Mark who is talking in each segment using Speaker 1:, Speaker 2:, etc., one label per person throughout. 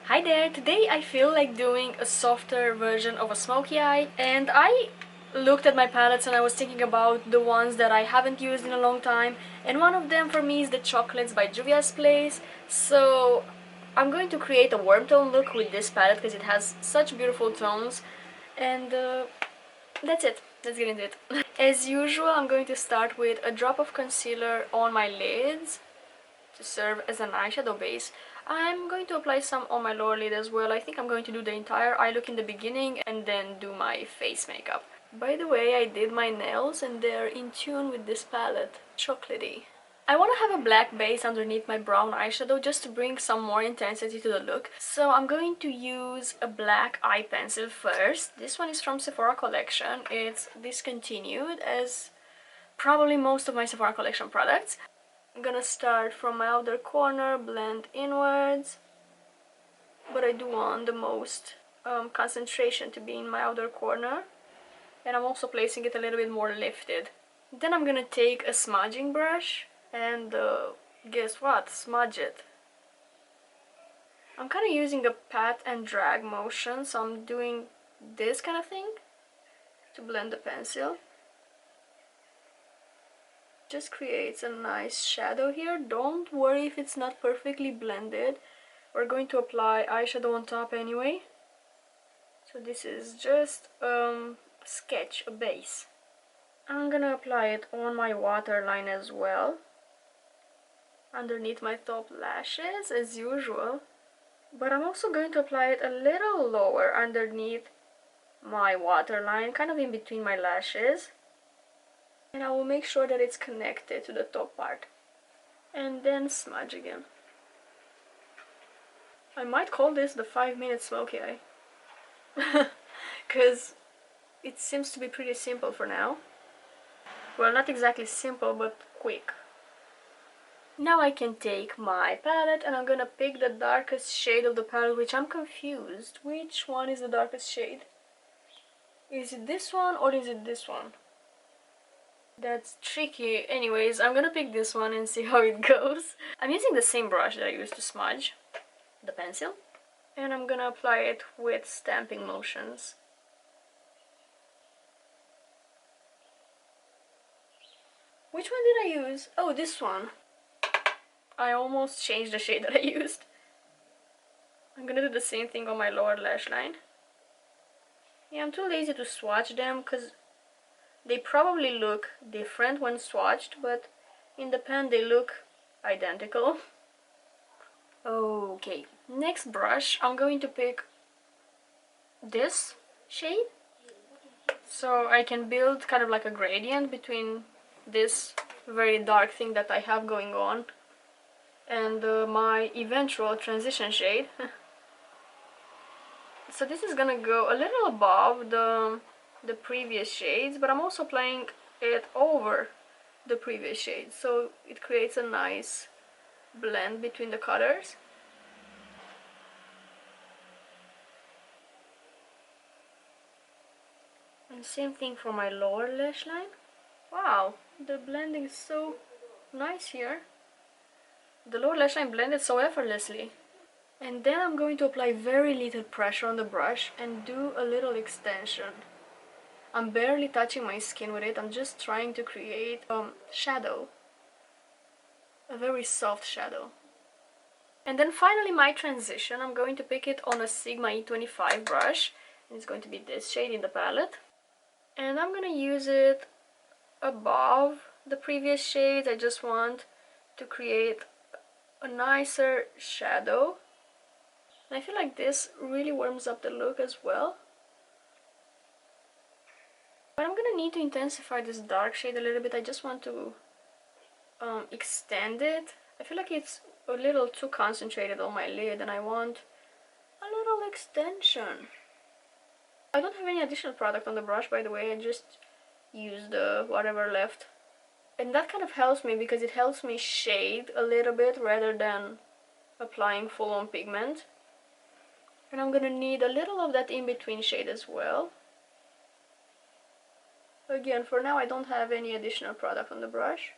Speaker 1: Hi there! Today I feel like doing a softer version of a smoky eye, and I looked at my palettes and I was thinking about the ones that I haven't used in a long time, and one of them for me is the Chocolates by Juvia's Place. So I'm going to create a warm tone look with this palette because it has such beautiful tones, and that's it. Let's get into it. As usual, I'm going to start with a drop of concealer on my lids to serve as an eyeshadow base. I'm going to apply some on my lower lid as well. I think I'm going to do the entire eye look in the beginning and then do my face makeup. By the way, I did my nails and they're in tune with this palette. Chocolatey. I want to have a black base underneath my brown eyeshadow just to bring some more intensity to the look. So I'm going to use a black eye pencil first. This one is from Sephora Collection. It's discontinued, as probably most of my Sephora Collection products. I'm gonna start from my outer corner, blend inwards, but I do want the most concentration to be in my outer corner, and I'm also placing it a little bit more lifted. Then I'm gonna take a smudging brush and guess what? Smudge it. I'm kind of using a pat and drag motion, so I'm doing this kind of thing to blend the pencil. Just creates a nice shadow here. Don't worry if it's not perfectly blended. We're going to apply eyeshadow on top anyway. So this is just a sketch, a base. I'm gonna apply it on my waterline as well, underneath my top lashes as usual. But I'm also going to apply it a little lower underneath my waterline, kind of in between my lashes. And I will make sure that it's connected to the top part. And then smudge again. I might call this the 5-minute smoky eye. Because it seems to be pretty simple for now. Well, not exactly simple, but quick. Now I can take my palette and I'm gonna pick the darkest shade of the palette, which I'm confused. Which one is the darkest shade? Is it this one or is it this one? That's tricky. Anyways, I'm gonna pick this one and see how it goes. I'm using the same brush that I used to smudge the pencil, and I'm gonna apply it with stamping motions. Which one did I use? Oh, this one. I almost changed the shade that I used. I'm gonna do the same thing on my lower lash line. Yeah, I'm too lazy to swatch them because they probably look different when swatched, but in the pan they look identical. Okay, next brush, I'm going to pick this shade so I can build kind of like a gradient between this very dark thing that I have going on and my eventual transition shade. So this is gonna go a little above the previous shades, but I'm also applying it over the previous shades, so it creates a nice blend between the colors. And same thing for my lower lash line. Wow, the blending is so nice here. The lower lash line blended so effortlessly. And then I'm going to apply very little pressure on the brush and do a little extension. I'm barely touching my skin with it, I'm just trying to create shadow. A very soft shadow. And then finally my transition, I'm going to pick it on a Sigma E25 brush. And it's going to be this shade in the palette. And I'm gonna use it above the previous shades. I just want to create a nicer shadow. And I feel like this really warms up the look as well. But I'm gonna need to intensify this dark shade a little bit. I just want to extend it. I feel like it's a little too concentrated on my lid and I want a little extension. I don't have any additional product on the brush, by the way. I just used whatever left. And that kind of helps me because it helps me shade a little bit rather than applying full-on pigment. And I'm gonna need a little of that in-between shade as well. Again, for now I don't have any additional product on the brush.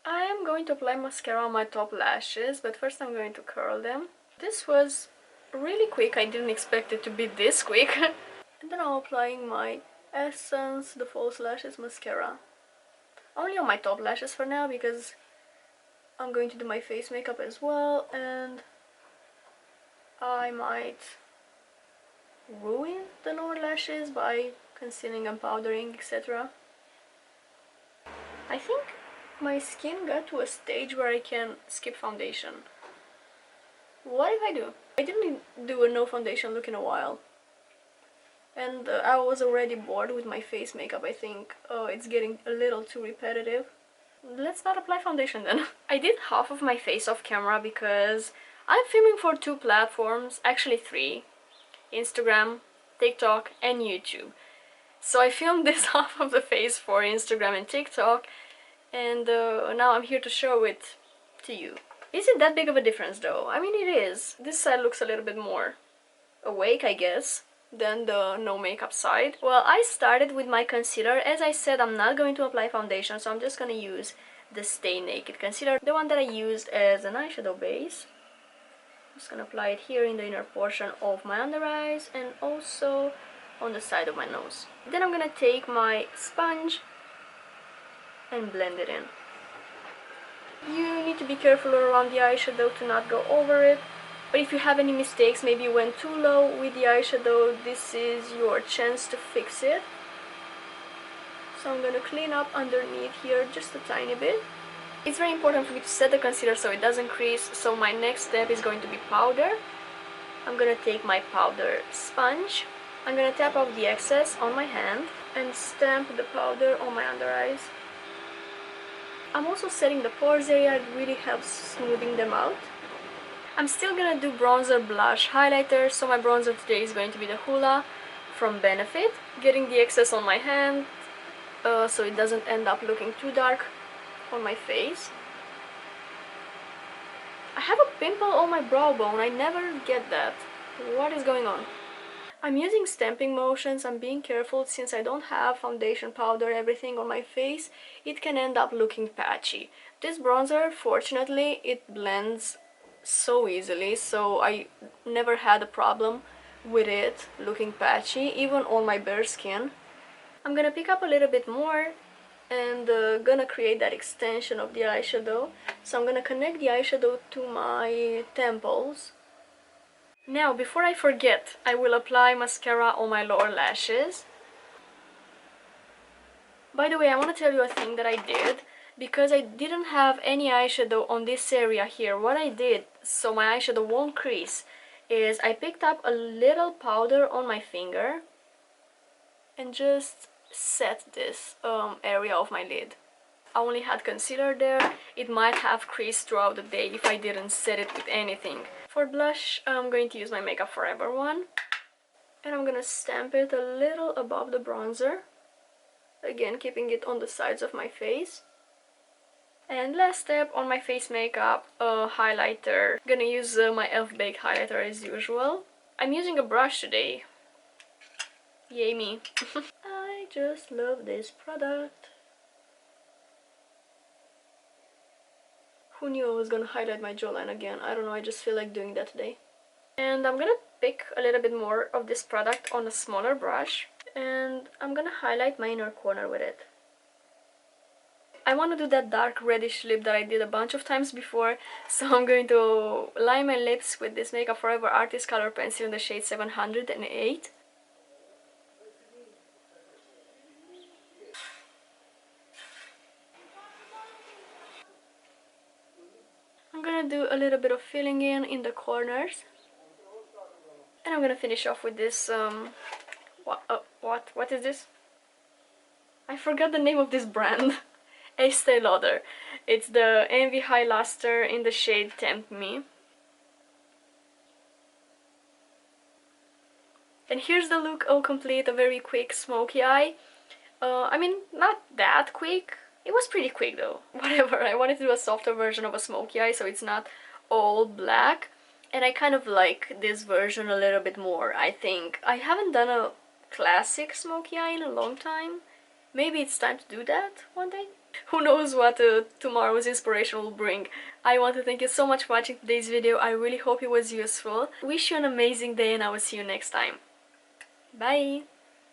Speaker 1: I am going to apply mascara on my top lashes, but first I'm going to curl them. This was really quick. I didn't expect it to be this quick. And then I'm applying my Essence, the False Lashes Mascara. Only on my top lashes for now, because I'm going to do my face makeup as well, and I might ruin the lower lashes by concealing and powdering, etc. I think my skin got to a stage where I can skip foundation. What if I do? I didn't do a no foundation look in a while. And I was already bored with my face makeup. I think it's getting a little too repetitive. Let's not apply foundation then. I did half of my face off camera because I'm filming for 2 platforms, actually 3. Instagram, TikTok and YouTube. So I filmed this half of the face for Instagram and TikTok, and now I'm here to show it to you. Is it that big of a difference though? I mean, it is. This side looks a little bit more awake, I guess, than the no makeup side. Well, I started with my concealer. As I said, I'm not going to apply foundation, so I'm just gonna use the Stay Naked concealer, the one that I used as an eyeshadow base. I'm just gonna apply it here in the inner portion of my under eyes and also on the side of my nose. Then I'm gonna take my sponge and blend it in. You need to be careful around the eyeshadow to not go over it. But if you have any mistakes, maybe you went too low with the eyeshadow, this is your chance to fix it. So I'm gonna clean up underneath here just a tiny bit. It's very important for me to set the concealer so it doesn't crease, so my next step is going to be powder. I'm gonna take my powder sponge. I'm gonna tap off the excess on my hand and stamp the powder on my under eyes. I'm also setting the pores area, it really helps smoothing them out. I'm still gonna do bronzer, blush, highlighter, so my bronzer today is going to be the Hoola from Benefit. Getting the excess on my hand so it doesn't end up looking too dark on my face. I have a pimple on my brow bone, I never get that. What is going on? I'm using stamping motions, I'm being careful since I don't have foundation, powder, everything on my face. It can end up looking patchy. This bronzer, fortunately, it blends so easily, so I never had a problem with it looking patchy, even on my bare skin. I'm gonna pick up a little bit more and gonna create that extension of the eyeshadow. So I'm gonna connect the eyeshadow to my temples. Now, before I forget, I will apply mascara on my lower lashes. By the way, I want to tell you a thing that I did. Because I didn't have any eyeshadow on this area here, what I did, so my eyeshadow won't crease, is I picked up a little powder on my finger and just set this area of my lid. I only had concealer there. It might have creased throughout the day if I didn't set it with anything. For blush, I'm going to use my Makeup Forever one. And I'm gonna stamp it a little above the bronzer. Again, keeping it on the sides of my face. And last step on my face makeup, highlighter. I'm gonna use my e.l.f. Baked highlighter as usual. I'm using a brush today. Yay me. I just love this product. Who knew I was gonna highlight my jawline again? I don't know, I just feel like doing that today. And I'm gonna pick a little bit more of this product on a smaller brush. And I'm gonna highlight my inner corner with it. I want to do that dark reddish lip that I did a bunch of times before, so I'm going to line my lips with this Makeup Forever Artist Color Pencil in the shade 708. I'm gonna do a little bit of filling in the corners. And I'm gonna finish off with this, what is this? I forgot the name of this brand. Estee Lauder. It's the Envy Hi-Lustre in the shade Tempt Me. And here's the look all complete, a very quick smoky eye. I mean, not that quick. It was pretty quick though. Whatever, I wanted to do a softer version of a smoky eye so it's not all black. And I kind of like this version a little bit more, I think. I haven't done a classic smoky eye in a long time. Maybe it's time to do that one day. Who knows what tomorrow's inspiration will bring. I want to thank you so much for watching today's video. I really hope it was useful. Wish you an amazing day and I will see you next time. Bye!